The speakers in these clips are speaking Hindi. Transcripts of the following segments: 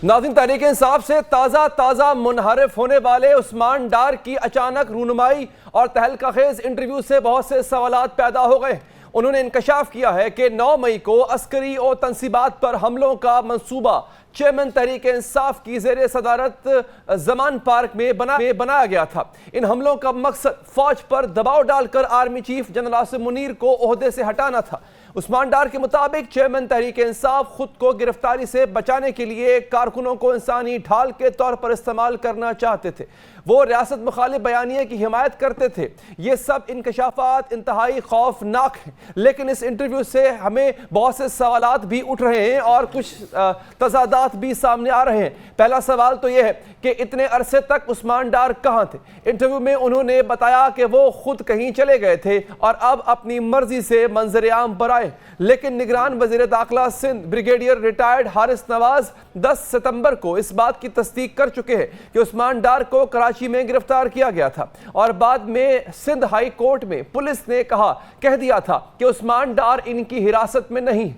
नाज़रीन, तहरीक इंसाफ से ताज़ा मुनहरिफ होने वाले उस्मान डार की अचानक रूनुमाई और तहलकाखेज इंटरव्यू से बहुत से सवालात पैदा हो गए। उन्होंने इंकशाफ किया है कि 9 मई को अस्करी और तंसीबात पर हमलों का मंसूबा चेयरमैन तहरीक इंसाफ की ज़ेर सदारत जमान पार्क में बनाया गया था। इन हमलों का मकसद फौज पर दबाव डालकर army chief general Asim Munir को ओहदे से हटाना था। उस्मान डार के मुताबिक चेयरमैन तहरीक इंसाफ खुद को गिरफ्तारी से बचाने के लिए कारकुनों को इंसानी ढाल के तौर पर इस्तेमाल करना चाहते थे। वो रियासत मुखालिफ बयानिए की हिमायत करते थे। ये सब इंकशाफात इंतहाई खौफनाक हैं, लेकिन इस इंटरव्यू से हमें बहुत से सवालात भी उठ रहे हैं और कुछ तजादात भी सामने आ रहे हैं। पहला सवाल तो यह है कि इतने अरसे तक उस्मान डार कहाँ थे? इंटरव्यू में उन्होंने बताया कि वो खुद कहीं चले गए थे और अब अपनी मर्जी से मंजर आम पर आए, लेकिन निगरान वजीर दाखिला सिंध ब्रिगेडियर रिटायर्ड हारिस नवाज 10 सितंबर को इस बात की तस्दीक कर चुके हैं कि उस्मान डार को कराची में गिरफ्तार किया गया था और बाद में सिंध हाई कोर्ट में पुलिस ने कह दिया था कि उस्मान डार इनकी हिरासत में नहीं।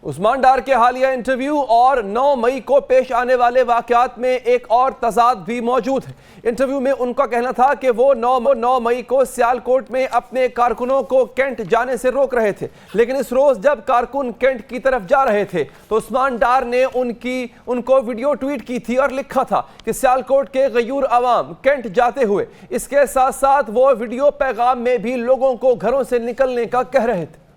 उस्मान डार के हालिया इंटरव्यू और 9 मई को पेश आने वाले वाकयात में एक और तजाद भी मौजूद है। इंटरव्यू में उनका कहना था कि वो 9 मई को सियालकोट में अपने कारकुनों को कैंट जाने से रोक रहे थे, लेकिन इस रोज़ जब कारकुन कैंट की तरफ जा रहे थे तो उस्मान डार ने उनको वीडियो ट्वीट की थी और लिखा था कि सियालकोट के गयूर अवाम कैंट जाते हुए। इसके साथ साथ वो वीडियो पैगाम में भी लोगों को घरों से निकलने का कह रहे थे।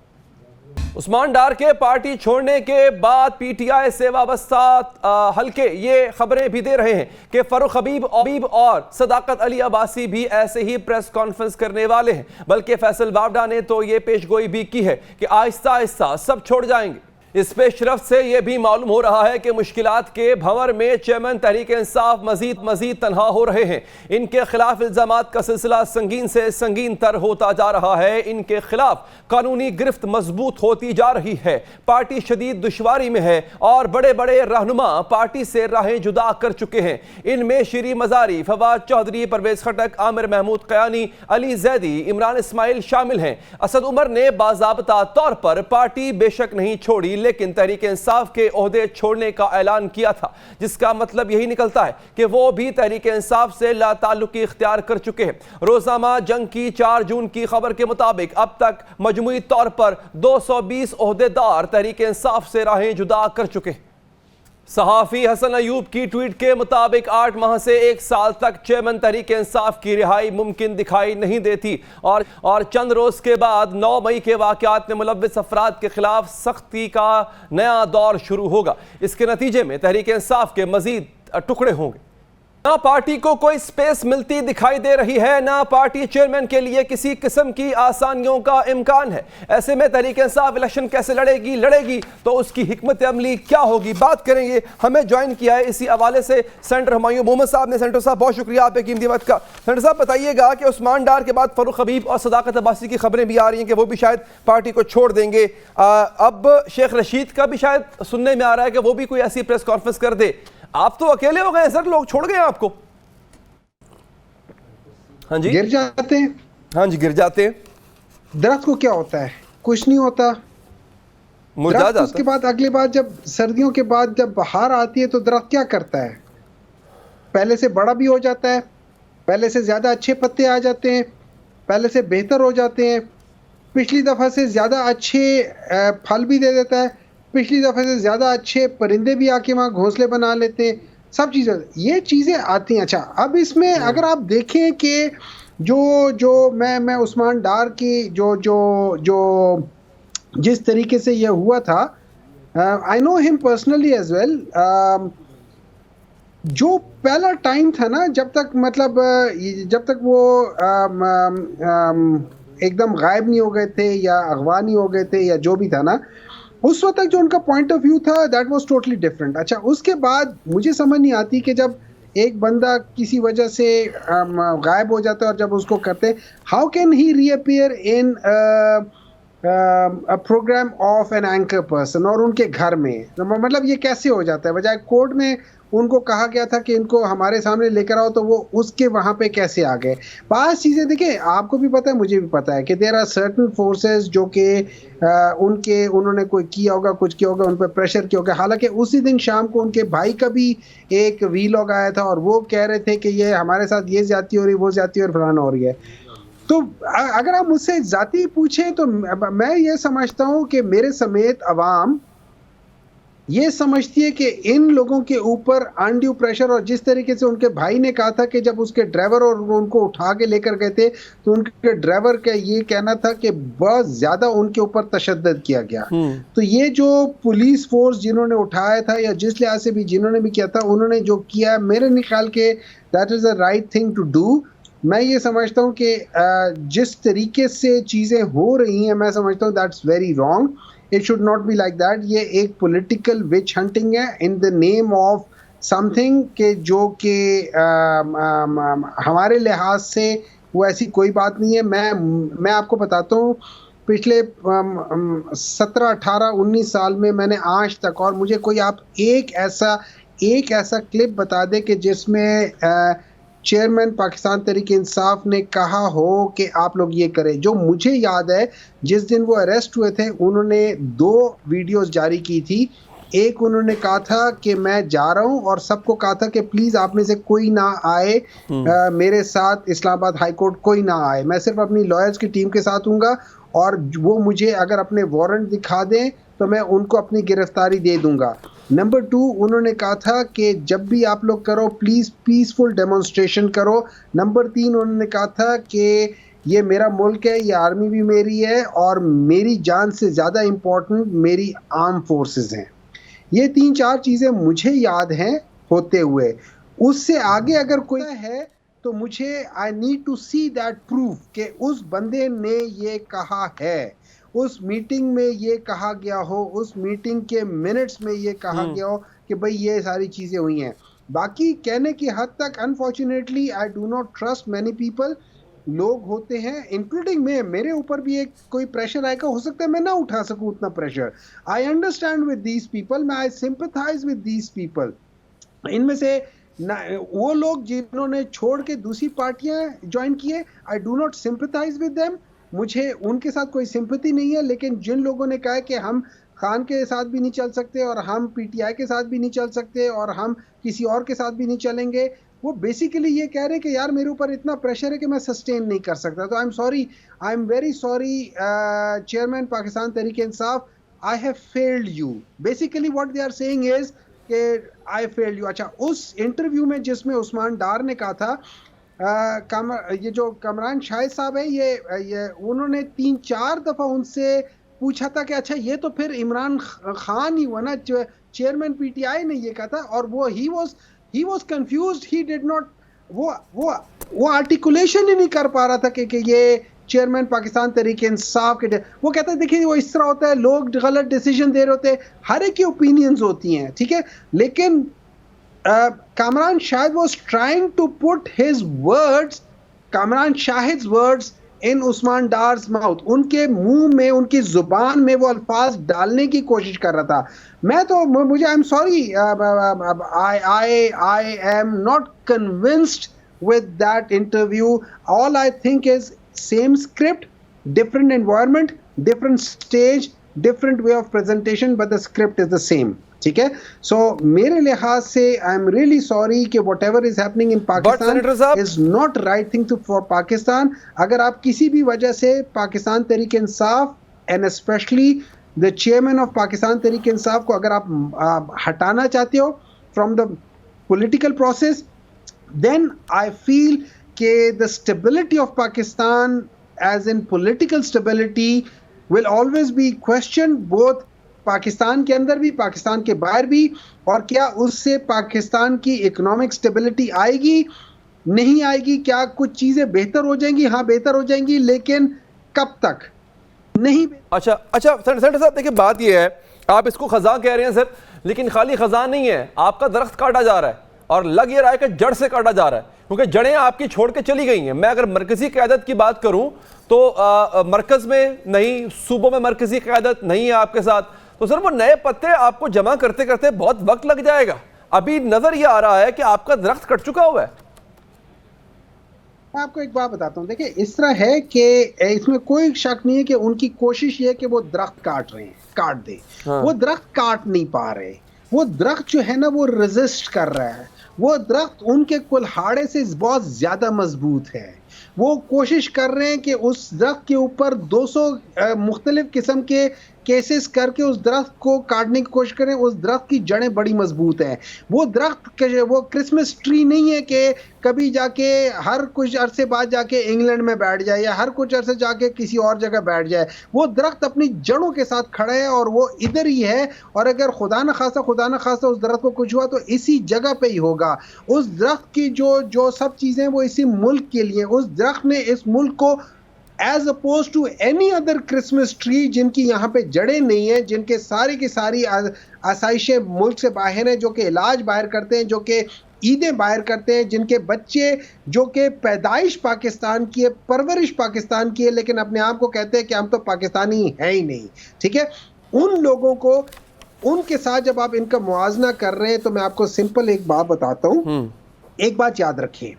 उस्मान डार के पार्टी छोड़ने के बाद पीटीआई से वाबस्ता हल्के ये खबरें भी दे रहे हैं कि फरूख हबीब और सदाकत अली अब्बासी भी ऐसे ही प्रेस कॉन्फ्रेंस करने वाले हैं। बल्कि फैसल बावडा ने तो ये पेशगोई भी की है कि आहिस्ता आहिस्ता सब छोड़ जाएंगे। इस पेशरफ्त से यह भी मालूम हो रहा है कि मुश्किलात के भंवर में चेयरमैन तहरीक इंसाफ मजीद तनहा हो रहे हैं। इनके खिलाफ इल्जामात का सिलसिला संगीन से संगीन तर होता जा रहा है। इनके खिलाफ कानूनी गिरफ्त मजबूत होती जा रही है। पार्टी शदीद दुश्वारी में है और बड़े बड़े रहनुमा पार्टी से राहें जुदा कर चुके हैं। इनमें शीरी मजारी, फवाद चौधरी, परवेज खटक, आमिर महमूद कयानी, अली जैदी, इमरान इस्माइल शामिल हैं। असद उमर ने बाज़ाब्ता तौर पर पार्टी बेशक नहीं छोड़ी, लेकिन तहरीक इंसाफ के ओहदे छोड़ने का ऐलान किया था, जिसका मतलब यही निकलता है कि वो भी तहरीक इंसाफ से लाताल्लुकी इख्तियार कर चुके हैं। रोज़नामा जंग की 4 जून की खबर के मुताबिक अब तक मजमूई तौर पर 220 ओहदेदार तहरीक इंसाफ से राहें जुदा कर चुके हैं। सहाफ़ी हसन अयूब की ट्वीट के मुताबिक 8 माह से 1 साल तक चेयरमैन तहरीक इंसाफ की रिहाई मुमकिन दिखाई नहीं देती और चंद रोज़ के बाद 9 मई के वाक़यात में मुलव्विस अफराद के खिलाफ सख्ती का नया दौर शुरू होगा। इसके नतीजे में तहरीक इंसाफ के मज़ीद टुकड़े होंगे। ना पार्टी को कोई स्पेस मिलती दिखाई दे रही है, ना पार्टी चेयरमैन के लिए किसी किस्म की आसानियों का इम्कान है। ऐसे में तहरीक इंसाफ इलेक्शन कैसे लड़ेगी तो उसकी हिकमत अमली क्या होगी, बात करेंगे। हमें ज्वाइन किया है इसी हवाले से सेंटर हुमायूं मोहम्मद साहब ने। सेंटर साहब बहुत शुक्रिया आपके कीमती वक्त का। सेंटर साहब बताइएगा कि उस्मान डार के बाद फरूख हबीब और सदाकत अब्बासी की खबरें भी आ रही हैं कि वो भी शायद पार्टी को छोड़ देंगे। अब शेख रशीद का भी शायद सुनने में आ रहा है कि वो भी कोई ऐसी प्रेस कॉन्फ्रेंस कर दे। आप तो अकेले हो गए सर, लोग छोड़ गए आपको। हाँ जी, गिर जाते हैं। हाँ जी, गिर जाते हैं। दरख्त को क्या होता है? कुछ नहीं होता, मुरझा जाता है। उसके बाद अगली बार जब सर्दियों के बाद जब बहार आती है तो दरख्त क्या करता है? पहले से बड़ा भी हो जाता है, पहले से ज्यादा अच्छे पत्ते आ जाते हैं, पहले से बेहतर हो जाते हैं, पिछली दफा से ज्यादा अच्छे फल भी दे देता है, पिछली दफे से ज्यादा अच्छे परिंदे भी आके वहाँ घोंसले बना लेते हैं, सब चीज़ें ये चीज़ें आती हैं। अच्छा, अब इसमें अगर आप देखें कि जो मैं उस्मान डार की जो जिस तरीके से ये हुआ था, I know him personally as well. जो पहला टाइम था ना, जब तक वो एकदम गायब नहीं हो गए थे या अगवा नहीं हो गए थे या जो भी था ना, उस वक्त तक जो उनका पॉइंट ऑफ व्यू था दैट वाज टोटली डिफरेंट। अच्छा, उसके बाद मुझे समझ नहीं आती कि जब एक बंदा किसी वजह से गायब हो जाता है और जब उसको करते हैं, how can he reappear in a programme of an anchor person और उनके घर में, मतलब ये कैसे हो जाता है? बजाय कोर्ट में उनको कहा गया था कि इनको हमारे सामने लेकर आओ, तो वो उसके वहां पे कैसे आ गए? 5 चीजें देखिए, आपको भी पता है, मुझे भी पता है कि देयर आर सर्टेन फोर्सेस जो कि उन्होंने कोई किया होगा, कुछ किया होगा, उन पर प्रेशर किया होगा। हालांकि उसी दिन शाम को उनके भाई का भी एक वीलॉग आया था और वो कह रहे थे कि ये हमारे साथ ये ज्यादती हो रही, वो ज्यादती और फलाना हो रही है। तो अगर आप मुझसे जाति पूछें तो मैं ये समझता हूं कि मेरे समेत अवाम ये समझती है कि इन लोगों के ऊपर अनड्यू प्रेशर, और जिस तरीके से उनके भाई ने कहा था कि जब उसके ड्राइवर और उनको उठा के लेकर गए थे तो उनके ड्राइवर का ये कहना था कि बहुत ज्यादा उनके ऊपर तशद्दुद किया गया। तो ये जो पुलिस फोर्स जिन्होंने उठाया था या जिस लिहाज से भी जिन्होंने भी किया था, उन्होंने जो किया, मेरे नहीं ख्याल के that is the right thing to do. मैं ये समझता हूँ कि जिस तरीके से चीजें हो रही हैं, मैं समझता हूँ that's very wrong. It should not be like that. ये एक पॉलिटिकल विच हंटिंग है in the name of something के जो कि हमारे लिहाज से वो ऐसी कोई बात नहीं है। मैं आपको बताता हूँ, पिछले 17, 18, 19 साल में मैंने आज तक, और मुझे कोई आप एक ऐसा क्लिप बता दे कि जिसमें चेयरमैन पाकिस्तान तहरीक इंसाफ ने कहा हो कि आप लोग ये करें। जो मुझे याद है, जिस दिन वो अरेस्ट हुए थे, उन्होंने 2 वीडियोस जारी की थी। एक उन्होंने कहा था कि मैं जा रहा हूं, और सबको कहा था कि प्लीज आप में से कोई ना आए मेरे साथ इस्लामाबाद हाई कोर्ट, कोई ना आए, मैं सिर्फ अपनी लॉयर्स की टीम के साथ हूँगा, और वो मुझे अगर अपने वारंट दिखा दें तो मैं उनको अपनी गिरफ्तारी दे दूंगा। नंबर 2, उन्होंने कहा था कि जब भी आप लोग करो प्लीज पीसफुल डेमोन्स्ट्रेशन करो। नंबर 3, उन्होंने कहा था कि ये मेरा मुल्क है, ये आर्मी भी मेरी है, और मेरी जान से ज़्यादा इम्पोर्टेंट मेरी आर्म फोर्सेस हैं। ये 3-4 चीज़ें मुझे याद हैं होते हुए। उससे आगे अगर कोई है तो मुझे I need to see that proof कि उस बंदे ने ये कहा है, उस मीटिंग में ये कहा गया हो, उस मीटिंग के मिनट्स में ये कहा गया हो कि भाई ये सारी चीज़ें हुई हैं। बाकी कहने की हद तक unfortunately I do not trust many people. लोग होते हैं इंक्लूडिंग मेरे ऊपर भी एक कोई प्रेशर आएगा, हो सकता है मैं ना उठा सकूं उतना pressure. I understand with these people, मैं आई सिंपैथाइज विद दीज पीपल। इनमें से वो लोग जिन्होंने छोड़ के दूसरी पार्टियां ज्वाइन किए, I do not sympathise with them, मुझे उनके साथ कोई सिंपैथी नहीं है। लेकिन जिन लोगों ने कहा कि हम खान के साथ भी नहीं चल सकते, और हम पीटीआई के साथ भी नहीं चल सकते, और हम किसी और के साथ भी नहीं चलेंगे, वो बेसिकली ये कह रहे हैं कि यार मेरे ऊपर इतना प्रेशर है कि मैं सस्टेन नहीं कर सकता। तो I am very sorry chairman Pakistan Tehreek Insaf, I have failed you. Basically what they are saying is कि आई फेल्ड यू। अच्छा, उस इंटरव्यू में जिसमें उस्मान डार ने कहा था, ये जो कमरान शाहिद साहब है, ये उन्होंने 3-4 दफा उनसे पूछा था कि अच्छा ये तो फिर इमरान खान ही हुआ ना, चेयरमैन पीटीआई ने ये कहा था, और वो he was confused, he did not, वो आर्टिकुलेशन ही नहीं कर पा रहा था कि ये चेयरमैन पाकिस्तान तहरीक इंसाफ के। वो कहता है देखिए वो इस तरह होता है, लोग गलत डिसीजन दे रहे होते हैं, हर एक की ओपिनियंस होती हैं, ठीक है। लेकिन Kamran Shahid was trying to put his words, Kamran Shahid's words in Usman Dar's mouth. उनके मुंह में, उनकी जुबान में वो अल्फाज डालने की कोशिश कर रहा था। मैं तो मुझे I am sorry, I am not convinced with that interview. All I think is same script, different environment, different stage, different way of presentation, but the script is the same. ठीक है। सो मेरे लिहाज से आई एम रियली सॉरी कि whatever is happening in Pakistan is not right thing for Pakistan. अगर आप किसी भी वजह से Pakistan Tehreek Insaf and specially the chairman of Pakistan Tehreek Insaf को अगर आप हटाना चाहते हो from the political process, then I feel कि the stability of Pakistan as in political stability will always be question, both Pakistan के अंदर भी, पाकिस्तान के बाहर भी। और क्या उससे पाकिस्तान की इकोनॉमिक स्टेबिलिटी आएगी, नहीं आएगी? क्या कुछ चीजें बेहतर हो जाएंगी? हाँ बेहतर हो जाएंगी, लेकिन कब तक नहीं। अच्छा सेनेटर साहब देखिए, बात ये है, आप इसको खजा कह रहे हैं सर, लेकिन खाली खजा नहीं है, आपका दरख्त काटा जा रहा है और लग ये रहा है कि जड़ से काटा जा रहा है, क्योंकि जड़ें आपकी छोड़ के चली गई हैं। मैं अगर मरकजी क़यादत की बात करूं तो मरकज में नहीं, सूबों में मरकजी क़यादत नहीं है आपके साथ, तो सर वो नए पत्ते आपको जमा करते करते बहुत वक्त लग जाएगा। अभी नजर ये आ रहा है कि आपका दरख्त कट चुका हुआ है। मैं आपको एक बात बताता हूँ, देखिए इस तरह है कि इसमें कोई शक नहीं है कि उनकी कोशिश ये है कि वो दरख्त काट रहे हैं, काट दे। हाँ। वो दरख्त काट नहीं पा रहे, वो दरख्त जो है ना वो रेजिस्ट कर रहा है। वो दरख्त उनके कुल्हाड़े से बहुत ज्यादा मजबूत है। वो कोशिश कर रहे हैं कि उस दरख्त के ऊपर 200 मुख्तलिफ किस्म के केसेस करके उस दरख्त को काटने की कोशिश करें। उस दरख्त की जड़ें बड़ी मजबूत हैं। वो दरख्त वो क्रिसमस ट्री नहीं है कि कभी जाके हर कुछ अरसे बाद जाके इंग्लैंड में बैठ जाए या हर कुछ अरसे जाके किसी और जगह बैठ जाए। वो दरख्त अपनी जड़ों के साथ खड़ा है और वो इधर ही है। और अगर खुदा न खासा उस दरख्त को कुछ हुआ तो इसी जगह पे ही होगा। उस दरख्त की जो सब चीजें वो इसी मुल्क के लिए, उस दरख्त ने इस मुल्क को as oppose to any other Christmas tree जिनकी यहाँ पे जड़ें नहीं है, जिनके सारी की सारी आसाइशें मुल्क से बाहर हैं, जो कि इलाज बाहर करते हैं, जो कि ईदें बाहर करते हैं, जिनके बच्चे जो कि पैदाइश पाकिस्तान की है, परवरिश पाकिस्तान की है, लेकिन अपने आप को कहते हैं कि हम तो पाकिस्तानी हैं ही नहीं। ठीक है, उन लोगों को उनके साथ जब आप इनका मुआवजा कर रहे हैं तो मैं आपको सिंपल एक बात बताता हूं। एक बात याद रखिए,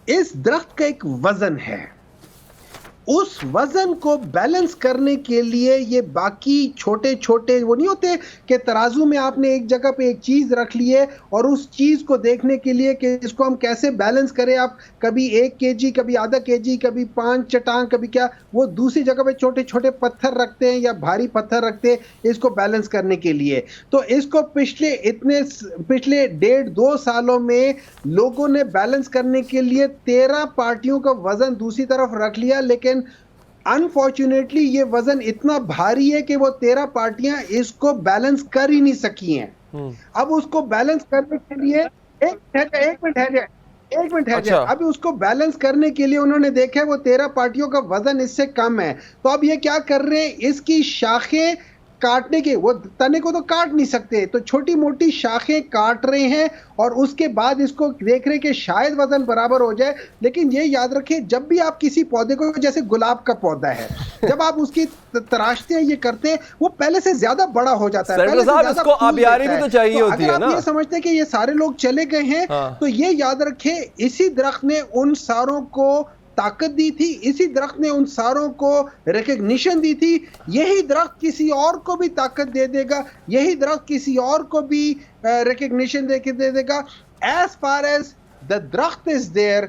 इस दरख्त का एक वजन है। उस वजन को बैलेंस करने के लिए ये बाकी छोटे छोटे वो नहीं होते कि तराजू में आपने एक जगह पे एक चीज रख ली है और उस चीज को देखने के लिए कि इसको हम कैसे बैलेंस करें, आप कभी 1 kg, कभी आधा kg, कभी 5 चट्टान, कभी क्या, वो दूसरी जगह पे छोटे छोटे पत्थर रखते हैं या भारी पत्थर रखते हैं इसको बैलेंस करने के लिए। तो इसको पिछले 1.5-2 सालों में लोगों ने बैलेंस करने के लिए 13 पार्टियों का वजन दूसरी तरफ रख लिया, लेकिन अनफॉर्चुनेटली ये वजन इतना भारी है कि वो 13 पार्टियां इसको बैलेंस कर ही नहीं सकी हैं। अब उसको बैलेंस करने के लिए एक मिनट है अच्छा। अभी उसको बैलेंस करने के लिए उन्होंने देखा है वो 13 पार्टियों का वजन इससे कम है, तो अब ये क्या कर रहे हैं, इसकी शाखें काटने के, वो तने को तो काट नहीं सकते, तो छोटी मोटी शाखें काट रहे हैं और उसके बाद इसको देख रहे हैं कि शायद वजन बराबर हो जाए। लेकिन ये याद रखें, जब भी आप किसी पौधे को, जैसे गुलाब का पौधा है, जब आप उसकी तराशते हैं, ये करते हैं, वो पहले से ज्यादा बड़ा हो जाता है, पहले से ज्यादा इसको आबियारी भी तो चाहिए होती है ना। ये समझते हैं कि ये सारे लोग चले गए हैं, तो ये याद रखें, इसी दरख्त ने उन सारों को ताकत दी थी, इसी दरख्त ने उन सारों को रिकग्निशन दी थी। यही दरख्त किसी और को भी ताकत दे देगा, यही दरख्त किसी और को भी रिकग्निशन दे देगा। एज फार एज द दरख्त is there,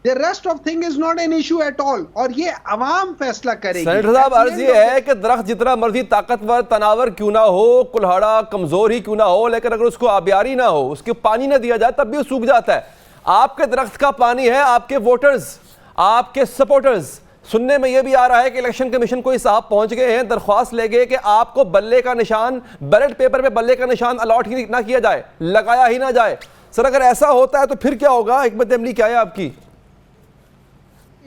the rest of thing is not an issue at all, और ये अवाम फैसला करेगी। सेनेटर साहब, अर्ज ये है कि दरख्त जितना मर्जी ताकतवर तनावर क्यों ना हो, कुल्हाड़ा कमजोर ही क्यों ना हो, लेकिन अगर उसको आबियारी ना हो, उसके पानी ना दिया जाए, तब भी वो सूख जाता है। आपके दरख्त का पानी है आपके वोटर्स, आपके सपोर्टर्स। सुनने में यह भी आ रहा है कि इलेक्शन कमीशन कोई साहब पहुंच गए हैं, दरख्वास्त ले गए कि आपको बल्ले का निशान, बैलेट पेपर पे बल्ले का निशान अलॉट ही ना किया जाए, लगाया ही ना जाए। सर, अगर ऐसा होता है तो फिर क्या होगा? हिकमत अमली क्या है आपकी?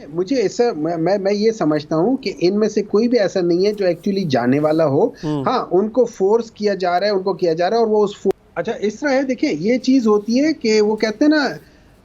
मुझे ऐसा मैं ये समझता हूं कि इनमें से कोई भी ऐसा नहीं है जो एक्चुअली जाने वाला हो। हाँ, उनको फोर्स किया जा रहा है, उनको किया जा रहा है, और वो उस अच्छा इस तरह है। देखिए, ये चीज होती है कि वो कहते हैं ना,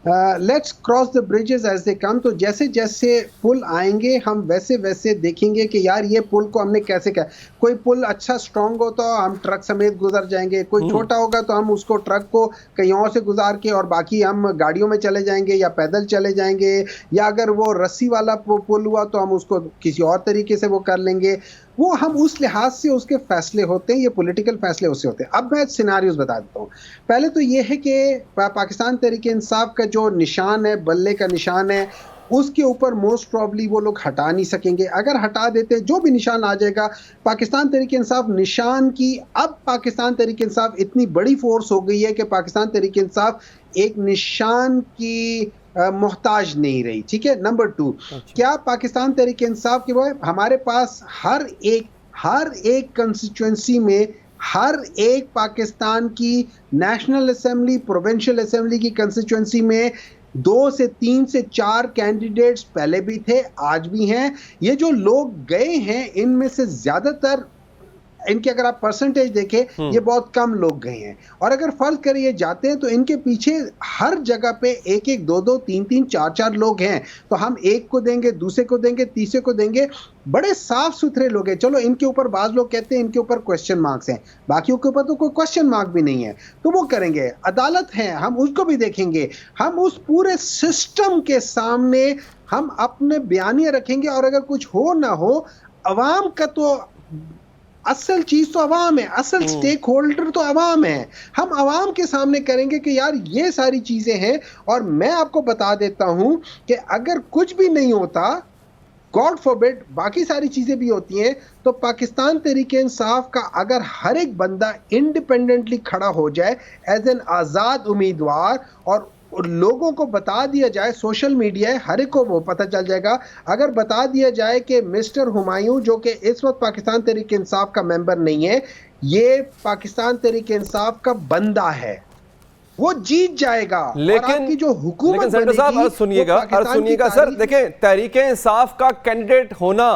let's cross the bridges as they come. तो जैसे जैसे पुल आएंगे हम वैसे वैसे देखेंगे कि यार ये पुल को हमने कैसे किया। कोई पुल अच्छा स्ट्रांग हो तो हम ट्रक समेत गुजर जाएंगे, कोई छोटा होगा तो हम उसको ट्रक को कहीं और से गुजार के और बाकी हम गाड़ियों में चले जाएंगे या पैदल चले जाएंगे, या अगर वो रस्सी वाला पुल हुआ तो हम उसको किसी और तरीके से वो कर लेंगे। वो हम उस लिहाज से उसके फैसले होते हैं, ये पॉलिटिकल फैसले उससे होते हैं। अब मैं सिनारियोज बता देता हूँ। पहले तो ये है कि पाकिस्तान तहरीक इंसाफ का जो निशान है, बल्ले का निशान है, उसके ऊपर मोस्ट प्रॉब्ली वो लोग हटा नहीं सकेंगे। अगर हटा देते, जो भी निशान आ जाएगा, पाकिस्तान तहरीक इंसाफ निशान की, अब पाकिस्तान तहरीक इंसाफ इतनी बड़ी फोर्स हो गई है कि पाकिस्तान तहरीक इंसाफ एक निशान की मोहताज नहीं रही। ठीक है। नंबर 2, क्या पाकिस्तान तहरीक इंसाफ के बाद हमारे पास हर एक कंस्टिट्यूएंसी में, हर एक पाकिस्तान की नेशनल असेंबली, प्रोविंशियल असेंबली की कंस्टिट्यूएंसी में 2 से 3 से 4 कैंडिडेट्स पहले भी थे, आज भी हैं। ये जो लोग गए हैं, इनमें से ज्यादातर इनके अगर आप परसेंटेज देखें ये बहुत कम लोग गए हैं, और अगर फर्ज करें ये जाते हैं तो इनके पीछे हर जगह पे एक एक, दो दो, तीन तीन, चार चार लोग हैं। तो हम एक को देंगे, दूसरे को देंगे, तीसरे को देंगे, बड़े साफ सुथरे लोग हैं। चलो इनके ऊपर बाज लोग कहते हैं इनके ऊपर क्वेश्चन मार्क्स हैं, बाकियों के ऊपर तो कोई क्वेश्चन मार्क भी नहीं है, तो वो करेंगे। अदालत है, हम उसको भी देखेंगे, हम उस पूरे सिस्टम के सामने हम अपने बयानियां रखेंगे, और अगर कुछ हो ना हो, अवाम का तो असल चीज तो अवाम है, असल स्टेक होल्डर तो अवाम है। हम अवाम के सामने करेंगे कि यार ये सारी चीजें हैं, और मैं आपको बता देता हूं कि अगर कुछ भी नहीं होता, गॉड फॉरबिड, बाकी सारी चीजें भी होती हैं, तो पाकिस्तान तहरीके इंसाफ का अगर हर एक बंदा इंडिपेंडेंटली खड़ा हो जाए एज एन आजाद उम्मीदवार, और लोगों को बता दिया जाए, सोशल मीडिया है, हर एक को वो पता चल जाएगा, अगर बता दिया जाए कि मिस्टर हुमायूं जो कि इस वक्त पाकिस्तान तहरीके इंसाफ का मेंबर नहीं है, ये पाकिस्तान तहरीके इंसाफ का बंदा है, वो जीत जाएगा। लेकिन की जो हुकूमत सेनेटर साहब सुनिएगा सर, देखें तहरीके इंसाफ का कैंडिडेट होना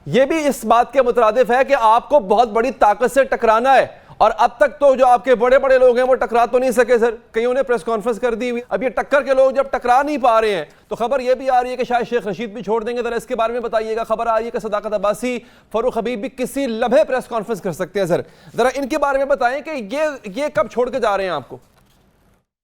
ये भी इस बात के मुतरादिफ है कि आपको बहुत बड़ी ताकत से टकराना है, और अब तक तो जो आपके बड़े बड़े लोग हैं वो टकरा तो नहीं सके सर, कईयों ने प्रेस कॉन्फ्रेंस कर दी हुई। अब ये टक्कर के लोग जब टकरा नहीं पा रहे हैं तो खबर ये भी आ रही है कि शायद शेख रशीद भी छोड़ देंगे। जरा इसके बारे में बताइएगा। खबर आ रही है कि सदाकत अब्बासी, फरूख हबीब भी किसी लम्हे प्रेस कॉन्फ्रेंस कर सकते हैं। सर जरा इनके बारे में बताएं कि ये कब छोड़ के जा रहे हैं आपको।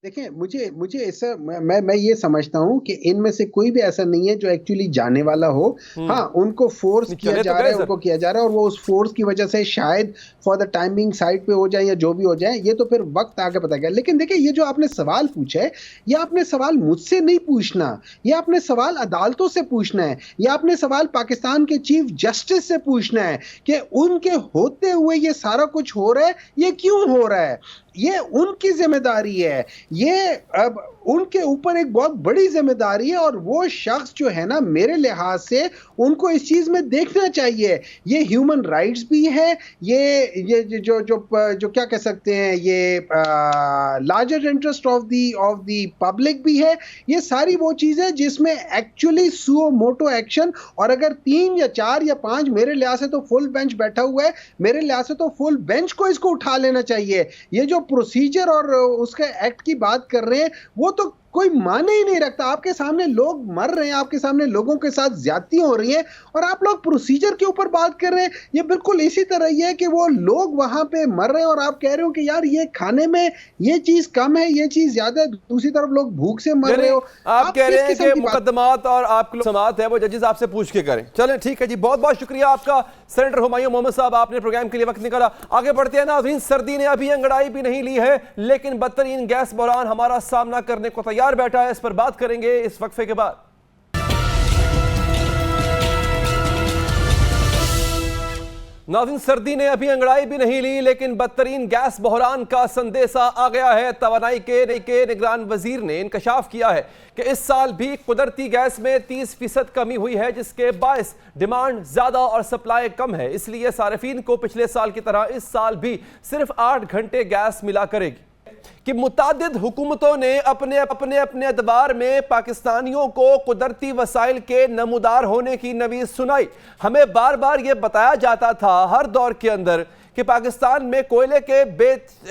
देखिए, मुझे ऐसा, मैं ये समझता हूं कि इनमें से कोई भी ऐसा नहीं है जो एक्चुअली जाने वाला हो। हाँ, उनको फोर्स किया जा रहा है, उनको किया जा रहा है, और वो उस फोर्स की वजह से शायद फॉर द टाइमिंग साइड पे हो जाए या जो भी हो जाए, ये तो फिर वक्त आगे पता गया। लेकिन देखिए, ये जो आपने सवाल पूछा है, ये आपने सवाल मुझसे नहीं पूछना, ये आपने सवाल अदालतों से पूछना है, ये आपने सवाल पाकिस्तान के चीफ जस्टिस से पूछना है कि उनके होते हुए ये सारा कुछ हो रहा है, ये क्यों हो रहा है। ये उनकी जिम्मेदारी है, ये अब उनके ऊपर एक बहुत बड़ी जिम्मेदारी है, और वो शख्स जो है ना, मेरे लिहाज से उनको इस चीज में देखना चाहिए। ये ह्यूमन राइट्स भी है, ये जो क्या कह सकते हैं, ये larger interest of the public भी है। ये सारी वो चीजें जिसमें एक्चुअली सुओ मोटो एक्शन, और अगर 3 या 4 या 5, मेरे लिहाज से तो फुल बेंच बैठा हुआ है, मेरे लिहाज से तो फुल बेंच को इसको उठा लेना चाहिए। ये जो प्रोसीजर और उसके एक्ट की बात कर रहे हैं, वो तो कोई माने ही नहीं रखता। आपके सामने लोग मर रहे हैं, आपके सामने लोगों के साथ ज्यादती हो रही है, और आप लोग प्रोसीजर के ऊपर बात कर रहे हैं। ये बिल्कुल इसी तरह ही है कि वो लोग वहां पे मर रहे हैं और आप कह रहे हो कि यार ये खाने में ये चीज कम है, ये चीज ज्यादा है, दूसरी तरफ लोग भूख से मर रहे हो। आप कह रहे हैं कि मुकदमात और आपकी समात है वो जजेस आपसे पूछ के करें। चलें ठीक है जी, बहुत बहुत शुक्रिया आपका सेनेटर हुमायूं मोहम्मद साहब, आपने प्रोग्राम के लिए वक्त निकाला। आगे बढ़ते हैं नाज़रीन, सर्दी ने अभी अंगड़ाई भी नहीं ली है, लेकिन बदतरीन गैस बहरान हमारा सामना करने को तैयार बैठा है। इस पर बात करेंगे इस वक्फे के बाद। नाज़रीन, सर्दी ने अभी अंगड़ाई भी नहीं ली, लेकिन बदतरीन गैस बहरान का संदेशा आ गया है। तवानाई के निगरान वजीर ने इंकशाफ किया है कि इस साल भी कुदरती गैस में 30% कमी हुई है, जिसके बायस डिमांड ज़्यादा और सप्लाई कम है। इसलिए सारिफीन को पिछले साल की तरह इस साल भी सिर्फ 8 घंटे गैस मिला करेगी। कि मुतादिद हुकूमतों ने अपने अदबार में पाकिस्तानियों को कुदरती वसाइल के नमूदार होने की नवीज़ सुनाई। हमें बार बार ये बताया जाता था हर दौर के अंदर कि पाकिस्तान में कोयले के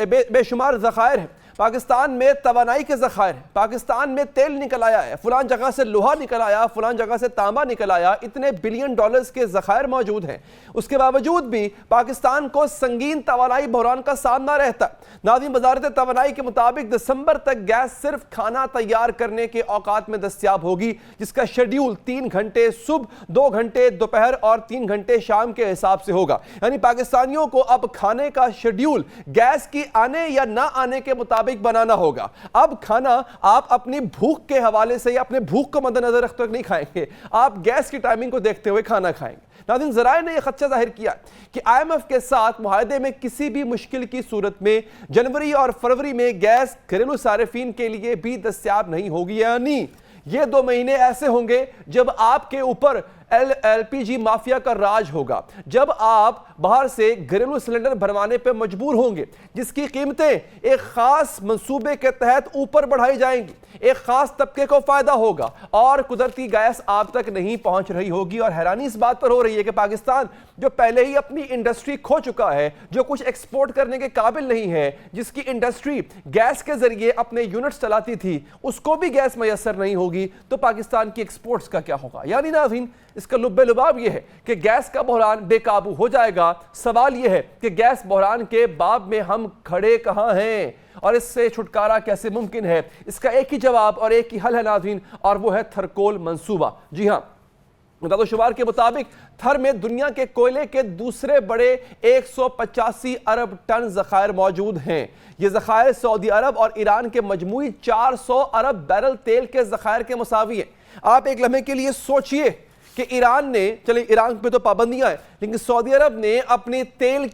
बेशुमार ज़खायर हैं, पाकिस्तान में तवानाई के ज़खायर हैं, पाकिस्तान में तेल निकल आया है, फलान जगह से लोहा निकल आया, फलान जगह से तांबा निकल आया, इतने बिलियन डॉलर्स के ज़खायर मौजूद हैं। उसके बावजूद भी पाकिस्तान को संगीन तवानाई बहरान का सामना रहता। नाज़रीन, वज़ारत तवानाई के मुताबिक दिसंबर तक गैस सिर्फ खाना तैयार करने के औकात में दस्तियाब होगी, जिसका शेड्यूल 3 घंटे सुबह, 2 घंटे दोपहर और 3 घंटे शाम के हिसाब से होगा। यानी पाकिस्तानियों को अब खाने का शेड्यूल गैस की आने या ना आने के मुताबिक बनाना होगा। अब खाना आप अपनी भूख के हवाले से या अपने भूख को मद्देनजर रखते हुए नहीं खाएंगे, आप गैस की टाइमिंग को देखते हुए खाना खाएंगे। नाज़रीन, ज़राए ने यह खदशा जाहिर किया कि IMF के साथ मुआहदे में किसी भी मुश्किल की सूरत में जनवरी और फरवरी में गैस घरेलू सारिफीन के लिए भी दस्तियाब नहीं होगी। यानी ये 2 महीने ऐसे होंगे जब आपके ऊपर एलपीजी माफिया का राज होगा, जब आप बाहर से घरेलू सिलेंडर भरवाने पर मजबूर होंगे, जिसकी कीमतें एक खास मंसूबे के तहत ऊपर बढ़ाई जाएंगी, एक खास तबके को फायदा होगा और कुदरती गैस आप तक नहीं पहुंच रही होगी। और हैरानी इस बात पर हो रही है कि पाकिस्तान जो पहले ही अपनी इंडस्ट्री खो चुका है, जो कुछ एक्सपोर्ट करने के काबिल नहीं है, जिसकी इंडस्ट्री गैस के जरिए अपने यूनिट्स चलाती थी, उसको भी गैस मैसर नहीं होगी तो पाकिस्तान की एक्सपोर्ट्स का क्या होगा। यानी नाज़रीन, इसका लुब्बे लुबाब यह है कि गैस का बहरान बेकाबू हो जाएगा। सवाल यह है कि गैस बहरान के बाब में हम खड़े कहां हैं और इससे छुटकारा कैसे मुमकिन है। इसका एक ही जवाब और एक ही हल है नाज़रीन, और वो है थरकोल मंसूबा। जी हां, शुमार के मुताबिक थर में दुनिया के कोयले के दूसरे बड़े 185 अरब टन ज़खायर मौजूद हैं। ये ज़खायर सऊदी अरब और ईरान के मजमूई 400 अरब बैरल तेल के ज़खायर के मुसावी हैं। आप एक लम्हे के लिए सोचिए कि ईरान ने, चले ईरान पे तो पाबंदियां हैं, लेकिन सऊदी अरब ने अपनी तेल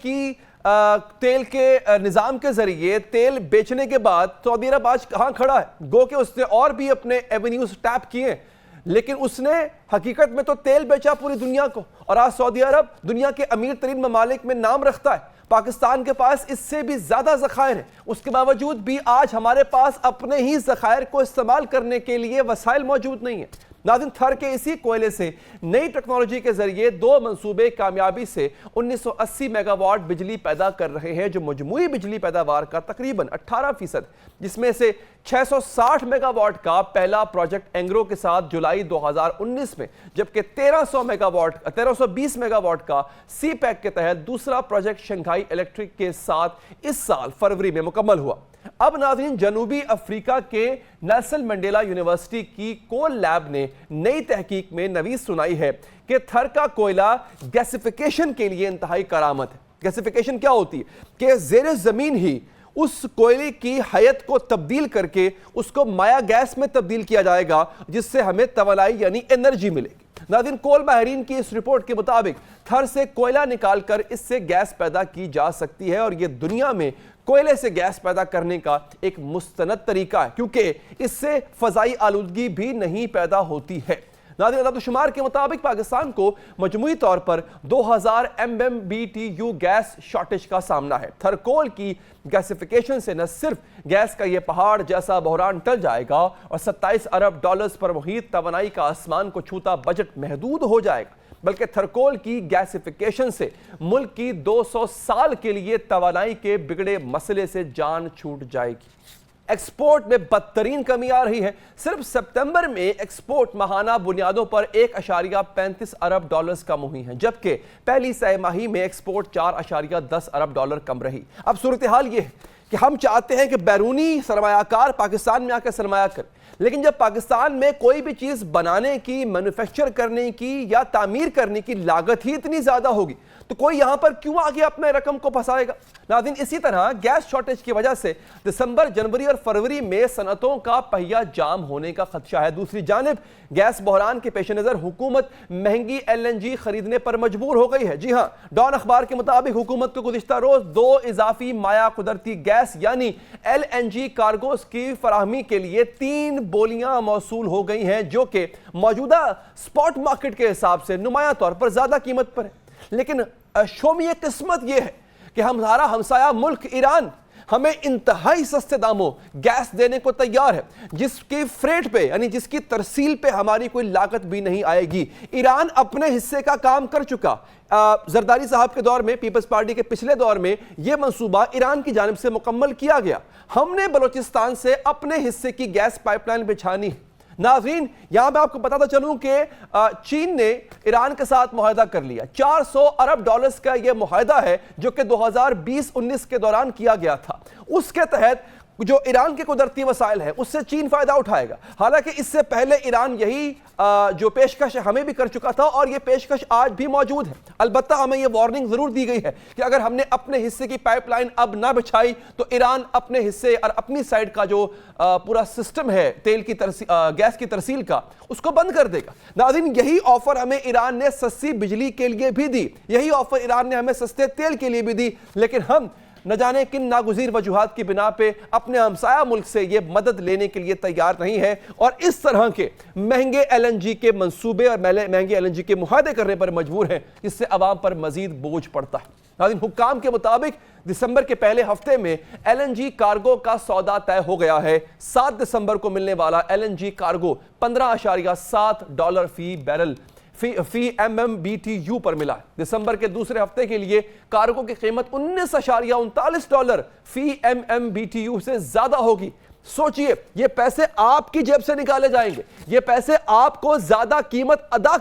के निज़ाम के जरिए तेल बेचने के बाद सऊदी अरब आज कहां खड़ा है। गो के उसने और भी अपने एवेन्यूज टैप किए, लेकिन उसने हकीकत में तो तेल बेचा पूरी दुनिया को, और आज सऊदी अरब दुनिया के अमीर तरीन ममालिक में नाम रखता है। पाकिस्तान के पास इससे भी ज्यादा ज़खायर है, उसके बावजूद भी आज हमारे पास अपने ही ज़खायर को इस्तेमाल करने के लिए वसाइल मौजूद नहीं है। नाज़रीन, थर के इसी कोयले से नई टेक्नोलॉजी के जरिए 2 मंसूबे कामयाबी से 1980 मेगावाट बिजली पैदा कर रहे हैं, जो मजमूई बिजली पैदावार का तकरीबन 18%, जिसमें से 660 मेगावाट का पहला प्रोजेक्ट एंग्रो के साथ जुलाई 2019 में, जबकि 1320 मेगावाट का सी पैक के तहत दूसरा प्रोजेक्ट शंघाई इलेक्ट्रिक के साथ इस साल फरवरी में मुकम्मल हुआ। अब नाज़रीन, जनूबी अफ्रीका के नेल्सन मंडेला यूनिवर्सिटी की कोल लैब ने नई तहकीक में नवीज सुनाई है कि थर का कोयला गैसिफिकेशन के लिए इंतहाई करामत है। गैसिफिकेशन क्या होती है कि ज़ेरे ज़मीन ही उस कोयले की हैत को तब्दील करके उसको माया गैस में तब्दील किया जाएगा, जिससे हमें तवानाई यानी एनर्जी मिलेगी। नाज़रीन, कोल माहिरीन की इस रिपोर्ट के मुताबिक थर से कोयला निकालकर इससे गैस पैदा की जा सकती है, और यह दुनिया में कोयले से गैस पैदा करने का एक मुस्तनद तरीका है, क्योंकि इससे फजाई आलूदगी भी नहीं पैदा होती है। नाज़रीन, शुमार के मुताबिक पाकिस्तान को मजमूई तौर पर 2000 MMBTU गैस शॉर्टेज का सामना है। थरकोल की गैसिफिकेशन से न सिर्फ गैस का यह पहाड़ जैसा बहरान टल जाएगा और 27 अरब डॉलर्स पर मुहित तवानाई का आसमान को छूता बजट महदूद हो जाएगा, बल्कि थरकोल की गैसिफिकेशन से मुल्क की 200 साल के लिए तवानाई के बिगड़े मसले से जान छूट जाएगी। एक्सपोर्ट में बदतरीन कमी आ रही है। सिर्फ सितंबर में एक्सपोर्ट माहाना बुनियादों पर 1.35 अरब डॉलर्स कम हुई हैं, जबकि पहली तिमाही में एक्सपोर्ट 4.10 अरब डॉलर कम रही। अब सूरत हाल ये है कि हम चाहते हैं कि बैरूनी सरमायाकार पाकिस्तान में आकर सरमाया करें, लेकिन जब पाकिस्तान में कोई भी चीज़ बनाने की, मैन्युफैक्चर करने की या तामीर करने की लागत ही इतनी ज़्यादा होगी तो कोई यहां पर क्यों आगे अपने रकम को फंसाएगा। नाज़रीन, इसी तरह गैस शॉर्टेज की वजह से दिसंबर, जनवरी और फरवरी में सनतों का पहिया जाम होने का खदशा है। दूसरी जानिब गैस बहरान के पेश नज़र हुकूमत महंगी LNG खरीदने पर मजबूर हो गई है। जी हाँ, डॉन अखबार के मुताबिक हुकूमत को गुज़िश्ता रोज 2 इजाफी माया कुदरती गैस यानी LNG कार्गोस की फराहमी के लिए 3 बोलियां मौसूल हो गई हैं, जो कि मौजूदा स्पॉट मार्केट के हिसाब से नुमाया तौर पर ज्यादा कीमत पर है। लेकिन शोमिय किस्मत यह है कि हमारा हमसाया मुल्क ईरान हमें इंतहाई सस्ते दामों गैस देने को तैयार है, जिसकी फ्रेट पे यानी जिसकी तरसील पे हमारी कोई लागत भी नहीं आएगी। ईरान अपने हिस्से का काम कर चुका। जरदारी साहब के दौर में, पीपल्स पार्टी के पिछले दौर में यह मंसूबा ईरान की जानिब से मुकम्मल किया गया। हमने बलोचिस्तान से अपने हिस्से की गैस पाइपलाइन बिछानी है। नाज़रीन, यहां मैं आपको बताता चलूं कि चीन ने ईरान के साथ मुआहदा कर लिया। 400 अरब डॉलर्स का यह मुआहदा है, जो कि 2020-19 के दौरान किया गया था। उसके तहत जो ईरान के कुदरती वसाइल है उससे चीन फायदा उठाएगा। हालांकि इससे पहले ईरान यही जो पेशकश हमें भी कर चुका था, और यह पेशकश आज भी मौजूद है। अलबत्ता हमें यह वार्निंग जरूर दी गई है कि अगर हमने अपने हिस्से की पाइपलाइन अब ना बिछाई तो ईरान अपने हिस्से और अपनी साइड का जो पूरा सिस्टम है तेल की गैस की तरसील का, उसको बंद कर देगा। नाज़रीन, यही ऑफर हमें ईरान ने सस्ती बिजली के लिए भी दी, यही ऑफर ईरान ने हमें सस्ते तेल के लिए भी दी, लेकिन हम न जाने किन नागुज़ीर वजूहात की बिना पे अपने हमसाया मुल्क से ये मदद लेने के लिए तैयार नहीं है और इस तरह के महंगे LNG के मंसूबे और महंगे LNG के मुआहदे करने पर मजबूर हैं, जिससे अवाम पर मजीद बोझ पड़ता है। नाज़रीन, हुक्काम के मुताबिक दिसंबर के पहले हफ्ते में LNG कार्गो का सौदा तय हो गया है। 7 दिसंबर को मिलने वाला LNG कार्गो $15.7 फी बैरल फी MMBTU पर मिला। दिसंबर के दूसरे हफ्ते के लिए कार्गो की कीमत $19.39 फी MMBTU से ज्यादा होगी। सोचिए, ये पैसे आपकी जेब से निकाले जाएंगे, ये पैसे आपको ज्यादा कीमत अदा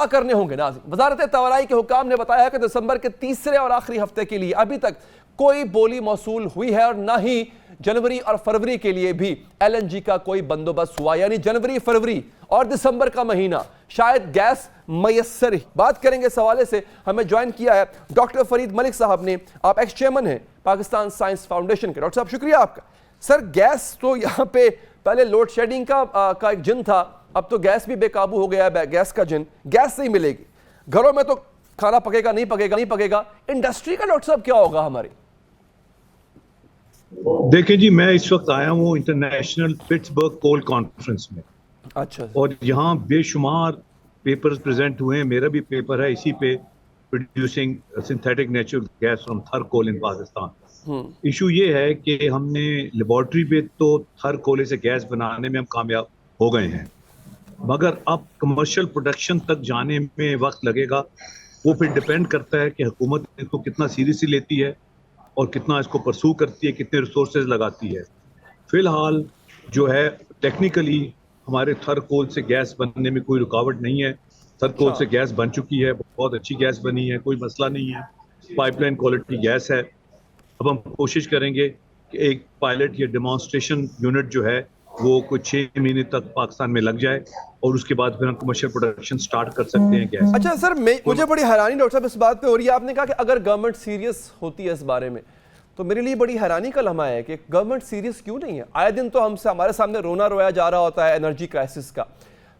करने होंगे। नाज़रीन, वज़ारत तवाराई के हुक्काम ने बताया कि दिसंबर के तीसरे और आखिरी हफ्ते के लिए अभी तक कोई बोली मौसूल हुई है और ना ही जनवरी और फरवरी के लिए भी LNG का कोई बंदोबस्त हुआ, यानी जनवरी, फरवरी और दिसंबर का महीना शायद गैस मयस्सर ही। बात करेंगे इस हवाले से, हमें ज्वाइन किया है डॉक्टर फरीद मलिक साहब ने। आप एक्स चेयरमैन हैं पाकिस्तान साइंस फाउंडेशन के। डॉक्टर साहब, शुक्रिया आपका। सर, गैस तो यहाँ पे पहले लोड शेडिंग का एक जिन था, अब तो गैस भी बेकाबू हो गया है। गैस का जिन, गैस नहीं मिलेगी, घरों में तो खाना पकेगा नहीं पकेगा। इंडस्ट्री का डॉक्टर साहब क्या होगा हमारी? देखिए जी, मैं इस वक्त आया हूँ इंटरनेशनल पिट्सबर्ग कोल कॉन्फ्रेंस में। अच्छा। और यहाँ बेशुमार पेपर्स प्रेजेंट हुए हैं, मेरा भी पेपर है इसी पे, producing synthetic natural gas from थर कोल इन पाकिस्तान। इशू ये है कि हमने लेबॉर्ट्री पे तो थर कोले से गैस बनाने में हम कामयाब हो गए हैं, मगर अब कमर्शियल प्रोडक्शन तक जाने में वक्त लगेगा। वो फिर डिपेंड करता है कि हुकूमत इसको कितना सीरियसली लेती है और कितना इसको परसू करती है, कितने रिसोर्सेज लगाती है। फिलहाल जो है टेक्निकली हमारे थर कोल से गैस बनने में कोई रुकावट नहीं है। थर कोल से गैस बन चुकी है, बहुत अच्छी गैस बनी है, कोई मसला नहीं है, पाइपलाइन क्वालिटी गैस है। अब हम कोशिश करेंगे कि एक पायलट या डेमोन्स्ट्रेशन यूनिट जो है वो कुछ 6 महीने तक पाकिस्तान में लग जाए और उसके बाद फिर हम कमर्शियल प्रोडक्शन स्टार्ट कर सकते हैं गैस। अच्छा सर, मुझे बड़ी हैरानी डॉक्टर साहब इस बात पे हो रही है। आपने कहा कि अगर गवर्नमेंट सीरियस होती है इस बारे में, तो मेरे लिए बड़ी हैरानी का लम्हा है कि गवर्नमेंट सीरियस क्यों नहीं है। आए दिन तो हमारे सामने रोना रोया जा रहा होता है एनर्जी क्राइसिस का,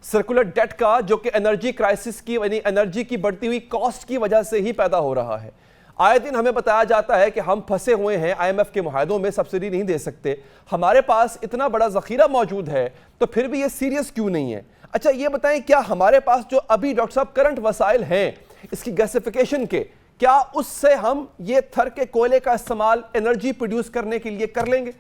सर्कुलर डेट का, जो कि एनर्जी क्राइसिस की यानी एनर्जी की बढ़ती हुई कॉस्ट की वजह से ही पैदा हो रहा है। आए दिन हमें बताया जाता है कि हम फंसे हुए हैं IMF के मुआहदों में, सब्सिडी नहीं दे सकते, हमारे पास इतना बड़ा ज़ख़ीरा मौजूद है, तो फिर भी ये सीरियस क्यों नहीं है। अच्छा ये बताएं, क्या हमारे पास जो अभी डॉक्टर साहब करंट वसाइल हैं इसकी गैसिफिकेशन के, क्या उससे हम ये थर के कोयले का इस्तेमाल एनर्जी प्रोड्यूस करने के लिए कर लेंगे?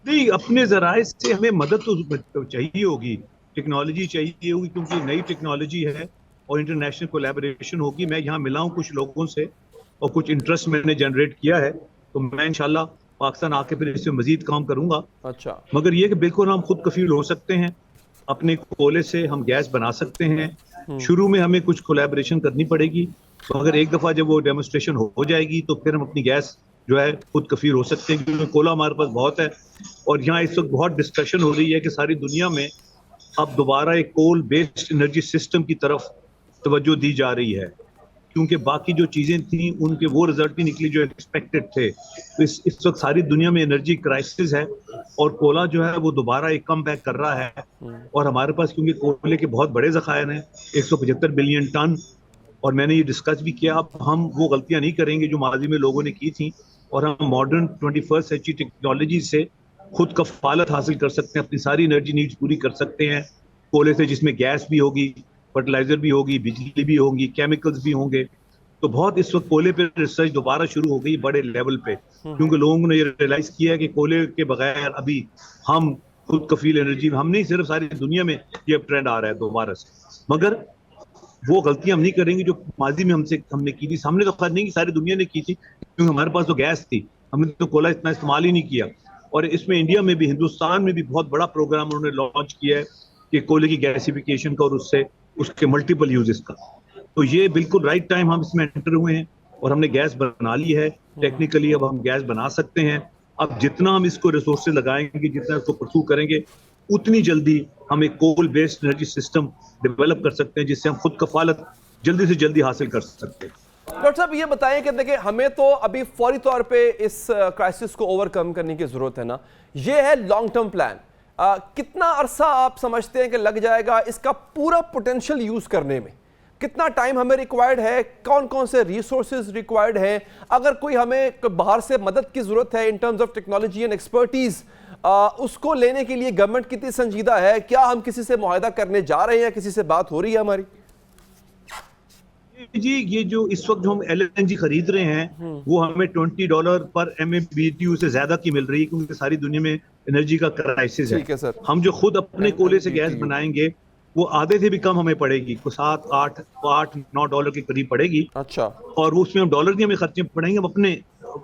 नहीं, अपने जराए से हमें मदद तो चाहिए होगी, टेक्नोलॉजी चाहिए होगी, क्योंकि नई टेक्नोलॉजी है और इंटरनेशनल कोलैबोरेशन होगी। मैं यहाँ मिला हूँ कुछ लोगों से और कुछ इंटरेस्ट मैंने जनरेट किया है, तो मैं इंशाल्लाह पाकिस्तान आके फिर इसमें मजीद काम करूंगा। अच्छा, मगर ये कि बिल्कुल हम खुद कफील हो सकते हैं, अपने कोयले से हम गैस बना सकते हैं। शुरू में हमें कुछ कोलैबोरेशन करनी पड़ेगी, तो अगर एक दफा जब वो डेमोन्स्ट्रेशन हो जाएगी तो फिर हम अपनी गैस जो है खुद कफील हो सकते हैं, क्योंकि कोयला हमारे पास बहुत है। और यहाँ इस वक्त बहुत डिस्कशन हो रही है कि सारी दुनिया में अब दोबारा एक कोल बेस्ड एनर्जी सिस्टम की तरफ तवज्जो दी जा रही है, क्योंकि बाकी जो चीजें थी उनके वो रिजल्ट ही निकली जो एक्सपेक्टेड थे। तो इस वक्त सारी दुनिया में एनर्जी क्राइसिस है और कोयला जो है वो दोबारा एक कम बैक कर रहा है। और हमारे पास क्योंकि कोयले के बहुत बड़े ज़खायर हैं, 175 बिलियन टन, और मैंने ये डिस्कस भी किया, अब हम वो गलतियां नहीं करेंगे जो माजी में लोगों ने की थी, और हम मॉडर्न 21st सेंचुरी टेक्नोलॉजी से खुद कफालत हासिल कर सकते हैं, अपनी सारी एनर्जी नीड्स पूरी कर सकते हैं कोयले से, जिसमें गैस भी होगी, फर्टिलाइजर भी होगी, बिजली भी होगी, केमिकल्स भी होंगे। तो बहुत इस वक्त कोयले पे रिसर्च दोबारा शुरू हो गई बड़े लेवल पे, क्योंकि लोगों ने ये रियलाइज किया है कि कोयले के बगैर अभी हम खुद कफील एनर्जी, हम नहीं, सिर्फ सारी दुनिया में ये ट्रेंड आ रहा है दोबारा से। मगर वो गलतियां हम नहीं करेंगे जो माजी में हमने की थी। सामने तो खैर नहीं की, सारी दुनिया ने की थी, क्योंकि हमारे पास तो गैस थी, हमने तो कोयला इतना इस्तेमाल ही नहीं किया। और इसमें इंडिया में भी, हिंदुस्तान में भी बहुत बड़ा प्रोग्राम उन्होंने लॉन्च किया है कि कोयले की गैसिफिकेशन का और उससे उसके मल्टीपल यूजेस का। तो ये बिल्कुल राइट टाइम हम इसमें एंटर हुए हैं और हमने गैस बना ली है टेक्निकली, अब हम गैस बना सकते हैं। अब जितना हम इसको रिसोर्सेज लगाएंगे, जितना इसको परसू करेंगे, उतनी जल्दी हम एक coal based energy system develop कर सकते हैं, जिससे हम खुद कफालत जल्दी से जल्दी हासिल कर सकते हैं। डॉक्टर साहब ये बताएं कि देखिए, हमें तो अभी फौरी तौर पे इस क्राइसिस को ओवरकम करने की जरूरत है ना, ये है लॉन्ग टर्म प्लान। कितना अरसा आप समझते हैं कि लग जाएगा इसका पूरा पोटेंशियल यूज करने में? कितना टाइम हमें रिक्वायर्ड है, कौन कौन से रिसोर्सेज रिक्वायर्ड हैं, अगर कोई हमें बाहर से मदद की जरूरत है in terms of technology and expertise, उसको लेने के लिए गवर्नमेंट कितनी संजीदा है, क्या हम किसी से मुआहदा करने जा रहे हैं, किसी से बात हो रही है हमारी? जी, ये जो इस वक्त जो हम LNG खरीद रहे हैं वो हमें $20 पर MMBTU से ज्यादा की मिल रही है, क्योंकि सारी दुनिया में एनर्जी का क्राइसिस है। ठीक है सर। हम जो खुद अपने कोयले से गैस बनाएंगे वो आधे से भी कम हमें पड़ेगी, को $7-8-9 के करीब पड़ेगी। अच्छा। और वो उसमें हम डॉलर नहीं हमें खर्चे पड़ेंगे, हम अपने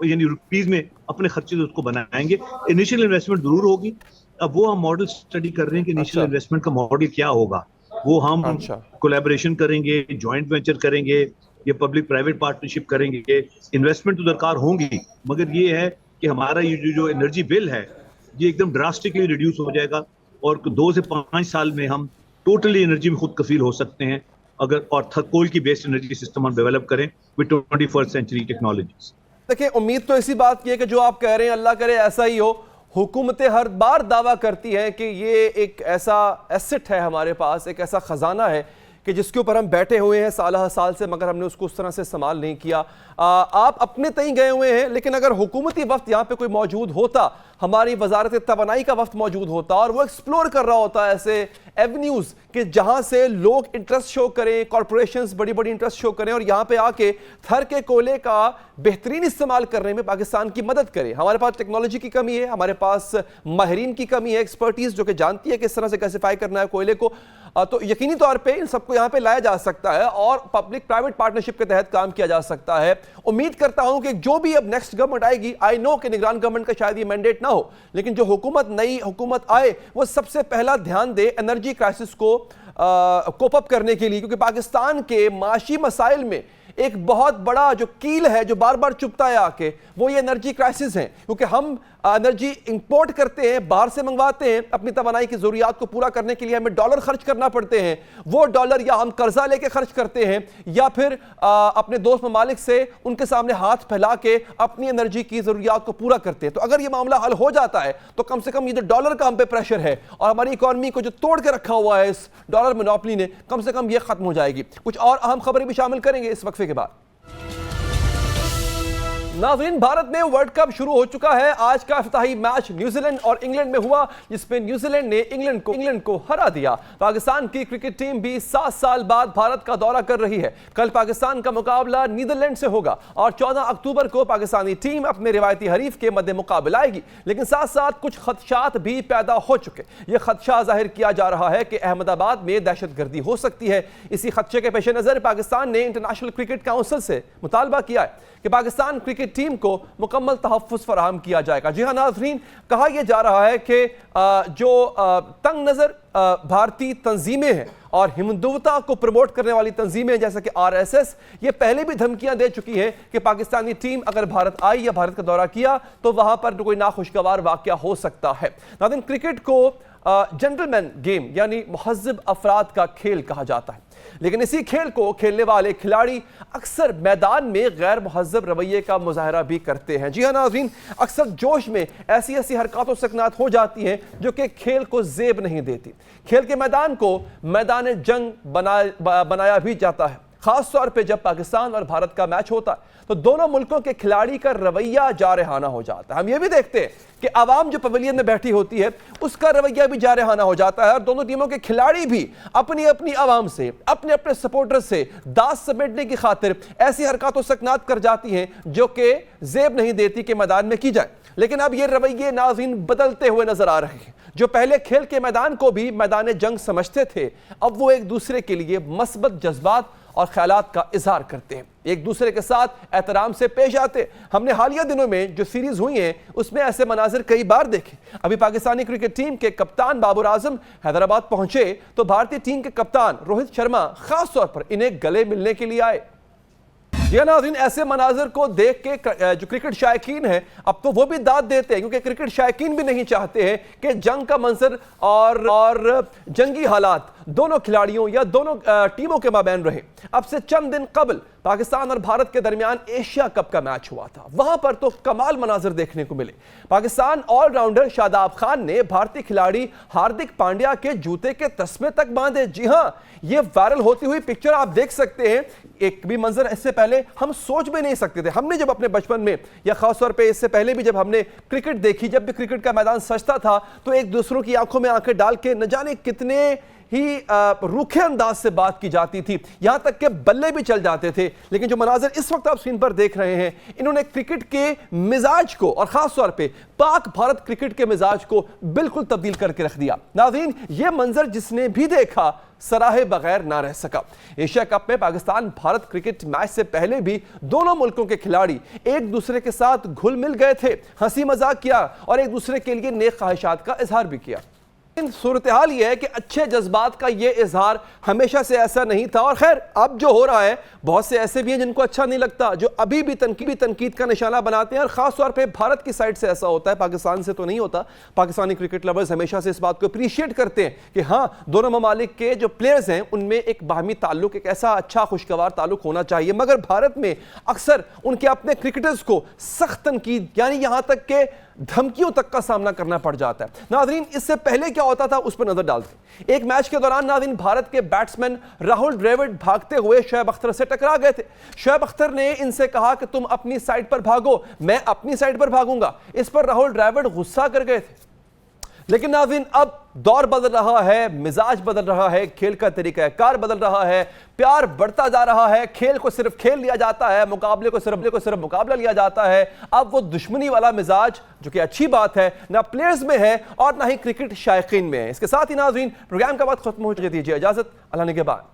यानी रुपीज में अपने खर्चे से उसको बनाएंगे। इनिशियल इन्वेस्टमेंट जरूर होगी। अब वो हम मॉडल स्टडी कर रहे हैं कि इनिशियल इन्वेस्टमेंट का मॉडल क्या होगा। वो हम कोलैबोरेशन करेंगे, जॉइंट वेंचर करेंगे, ये पब्लिक प्राइवेट पार्टनरशिप करेंगे। इन्वेस्टमेंट तो दरकार होंगी, मगर ये है कि हमारा ये जो एनर्जी बिल है ये एकदम ड्रास्टिकली रिड्यूस हो जाएगा और 2 से 5 साल में हम टोटली एनर्जी में खुद कफील हो सकते हैं अगर और कोल की बेस्ड एनर्जी सिस्टम हम डेवलप करें विद 21st सेंचुरी टेक्नोलॉजीज। देखिए, उम्मीद तो इसी बात की है कि जो आप कह रहे हैं अल्लाह करे ऐसा ही हो। हुकूमतें हर बार दावा करती हैं कि ये एक ऐसा एसेट है हमारे पास, एक ऐसा खजाना है कि जिसके ऊपर हम बैठे हुए हैं साल साल से, मगर हमने उसको उस तरह से इस्तेमाल नहीं किया। आप अपने तय गए हुए हैं, लेकिन अगर हुकूमती वफ्त यहाँ पे कोई मौजूद होता, हमारी वजारत तवानाई का वफ्त मौजूद होता और वो एक्सप्लोर कर रहा होता ऐसे एवेन्यूज़ कि जहाँ से लोग इंटरेस्ट शो करें, कॉरपोरेशंस बड़ी बड़ी इंटरेस्ट शो करें और यहाँ पे आके थर के कोयले का बेहतरीन इस्तेमाल करने में पाकिस्तान की मदद करें। हमारे पास टेक्नोलॉजी की कमी है, हमारे पास माहिरीन की कमी है, एक्सपर्टीज जो कि जानती है किस तरह से गैसिफाई करना है कोयले को, तो यकीनी तौर पे इन सबको यहाँ पे लाया जा सकता है और पब्लिक प्राइवेट पार्टनरशिप के तहत काम किया जा सकता है। उम्मीद करता हूं कि जो भी अब नेक्स्ट गवर्नमेंट आएगी, आई नो कि निगरान गवर्नमेंट का शायद ये मैंडेट ना हो, लेकिन जो नई हुकूमत आए वो सबसे पहला ध्यान दे एनर्जी क्राइसिस को कोप अप करने के लिए, क्योंकि पाकिस्तान के माशी मसाइल में एक बहुत बड़ा जो कील है जो बार बार चुभता है आके, वो ये एनर्जी क्राइसिस है। क्योंकि हम एनर्जी इंपोर्ट करते हैं, बाहर से मंगवाते हैं, अपनी तवानाई की जरूरियात को पूरा करने के लिए हमें डॉलर खर्च करना पड़ते हैं। वो डॉलर या हम कर्जा लेके खर्च करते हैं या फिर अपने दोस्त ममालिक से उनके सामने हाथ फैला के अपनी एनर्जी की जरूरियात को पूरा करते हैं। तो अगर ये मामला हल हो जाता है तो कम से कम ये जो डॉलर का हम पे प्रेशर है और हमारी इकॉनमी को जो तोड़ के रखा हुआ है इस डॉलर मोनोपोली ने, कम से कम ये खत्म हो जाएगी। कुछ और अहम खबरें भी शामिल करेंगे इस वक्फे के बाद। नाज़रीन, भारत में वर्ल्ड कप शुरू हो चुका है। आज का इफ्तिताही मैच न्यूजीलैंड और इंग्लैंड में हुआ, जिसमें न्यूजीलैंड ने इंग्लैंड को हरा दिया। पाकिस्तान की क्रिकेट टीम भी 7 साल बाद भारत का दौरा कर रही है। कल पाकिस्तान का मुकाबला नीदरलैंड से होगा और 14 अक्टूबर को पाकिस्तानी टीम अपने रिवायती हरीफ के मद्दे मुकाबला आएगी। लेकिन साथ साथ कुछ खदशात भी पैदा हो चुके। यह खदशा जाहिर किया जा रहा है कि अहमदाबाद में दहशतगर्दी हो सकती है। इसी खदशे के पेश नज़र पाकिस्तान ने इंटरनेशनल क्रिकेट काउंसिल से मुतालबा किया है कि पाकिस्तान क्रिकेट टीम को मुकम्मल तहफ़्फ़ुज़ फराहम किया जाएगा। जी हाँ नाज़रीन, कहा यह जा रहा है कि जो तंग नज़र भारतीय तंजीमें हैं और हिंदुत्वता को प्रमोट करने वाली तंजीमें जैसे कि RSS, ये पहले भी धमकियां दे चुकी है कि पाकिस्तानी टीम अगर भारत आई या भारत का दौरा किया तो वहां पर कोई नाखुशगवार वाक़या हो सकता है। नाज़रीन, क्रिकेट को जेंटलमैन गेम यानी मुहज़्ज़ब अफराद का खेल कहा जाता है, लेकिन इसी खेल को खेलने वाले खिलाड़ी अक्सर मैदान में गैर मुहज़्ज़ब रवैये का मुजाहरा भी करते हैं। जी हाँ नाज़रीन, अक्सर जोश में ऐसी हरकतों सकनात हो जाती हैं जो कि खेल को ज़ेब नहीं देती। खेल के मैदान को मैदान जंग बनाया भी जाता है, खास तौर पे जब पाकिस्तान और भारत का मैच होता है तो दोनों मुल्कों के खिलाड़ी का रवैया जारहाना हो जाता है। हम ये भी देखते हैं कि आवाम जो पवेलियन में बैठी होती है उसका रवैया भी जारहाना हो जाता है और दोनों टीमों के खिलाड़ी भी अपनी अपनी आवाम से, अपने अपने सपोर्टर से दाद समेटने की खातिर ऐसी हरकतों सकनात कर जाती हैं जो कि ज़ेब नहीं देती कि मैदान में की जाए। लेकिन अब ये रवैये नाज़रीन बदलते हुए नजर आ रहे हैं। जो पहले खेल के मैदान को भी मैदान जंग समझते थे, अब वो एक दूसरे के लिए मस्बत जज्बात और ख्यालात का इजहार करते हैं, एक दूसरे के साथ एहतराम से पेश आते। हमने हालिया दिनों में जो सीरीज हुई हैं उसमें ऐसे मनाजिर कई बार देखे। अभी पाकिस्तानी क्रिकेट टीम के कप्तान बाबर आजम हैदराबाद पहुंचे तो भारतीय टीम के कप्तान रोहित शर्मा खास तौर पर इन्हें गले मिलने के लिए आए। ये नाज़रीन, ऐसे मनाजिर को देख के जो क्रिकेट शायकीन हैं अब तो वो भी दाद देते हैं, क्योंकि क्रिकेट शायकीन भी नहीं चाहते हैं कि जंग का मंजर और जंगी हालात दोनों खिलाड़ियों या दोनों टीमों के माबैन रहे। अब से चंद दिन कबल पाकिस्तान और भारत के दरमियान एशिया कप का मैच हुआ था। वहां पर तो कमाल मनाजिर देखने को मिले। पाकिस्तान ऑलराउंडर शादाब खान ने भारतीय खिलाड़ी हार्दिक पांड्या के जूते के तस्मे तक बांधे। जी हां, यह वायरल होती हुई पिक्चर आप देख सकते हैं। एक भी मंजर इससे पहले हम सोच भी नहीं सकते थे। हमने जब अपने बचपन में या खासतौर पे इससे पहले भी जब हमने क्रिकेट देखी, जब भी क्रिकेट का मैदान सजता था तो एक दूसरों की आंखों में आंखें डाल के न जाने कितने ही रूखे अंदाज से बात की जाती थी, यहां तक कि बल्ले भी चल जाते थे। लेकिन जो मनाजिर इस वक्त आप स्क्रीन पर देख रहे हैं, इन्होंने क्रिकेट के मिजाज को और खास तौर पे पाक भारत क्रिकेट के मिजाज को बिल्कुल तब्दील करके रख दिया। नाज़रीन, यह मंजर जिसने भी देखा सराहे बगैर ना रह सका। एशिया कप में पाकिस्तान भारत क्रिकेट मैच से पहले भी दोनों मुल्कों के खिलाड़ी एक दूसरे के साथ घुल मिल गए थे, हंसी मजाक किया और एक दूसरे के लिए नेक ख्वाहिशात का इजहार भी किया। सूरत हाल यह है कि अच्छे जज्बात का यह इजहार हमेशा से ऐसा नहीं था। और खैर, अब जो हो रहा है, बहुत से ऐसे भी हैं जिनको अच्छा नहीं लगता, जो अभी भी तनकीद का निशाना बनाते हैं। और खास तौर पे भारत की साइड से ऐसा होता है, पाकिस्तान से तो नहीं होता। पाकिस्तानी क्रिकेट लवर्स हमेशा से इस बात को अप्रिशिएट करते हैं कि हाँ, दोनों ममालिक के जो प्लेयर्स हैं उनमें एक बाहमी ताल्लुक, एक ऐसा अच्छा खुशगवार ताल्लुक होना चाहिए। मगर भारत में अक्सर उनके अपने क्रिकेटर्स को सख्त तनकीद, यानी यहां तक के धमकियों तक का सामना करना पड़ जाता है। नाज़रीन, इससे पहले क्या होता था उस पर नजर डालते हैं। एक मैच के दौरान नाज़रीन, भारत के बैट्समैन राहुल द्रविड़ भागते हुए शोएब अख्तर से टकरा गए थे। शोएब अख्तर ने इनसे कहा कि तुम अपनी साइड पर भागो, मैं अपनी साइड पर भागूंगा। इस पर राहुल द्रविड़ गुस्सा कर गए थे। लेकिन नाज़रीन, अब दौर बदल रहा है, मिजाज बदल रहा है, खेल का तरीका कार बदल रहा है, प्यार बढ़ता जा रहा है। खेल को सिर्फ खेल लिया जाता है, मुकाबले को सिर्फ मुकाबला लिया जाता है। अब वो दुश्मनी वाला मिजाज, जो कि अच्छी बात है, ना प्लेयर्स में है और ना ही क्रिकेट शायकीन में है। इसके साथ ही नाज़रीन, प्रोग्राम का बात खत्म हो चुकी। दीजिए इजाजत, अल्लाह निगहबान।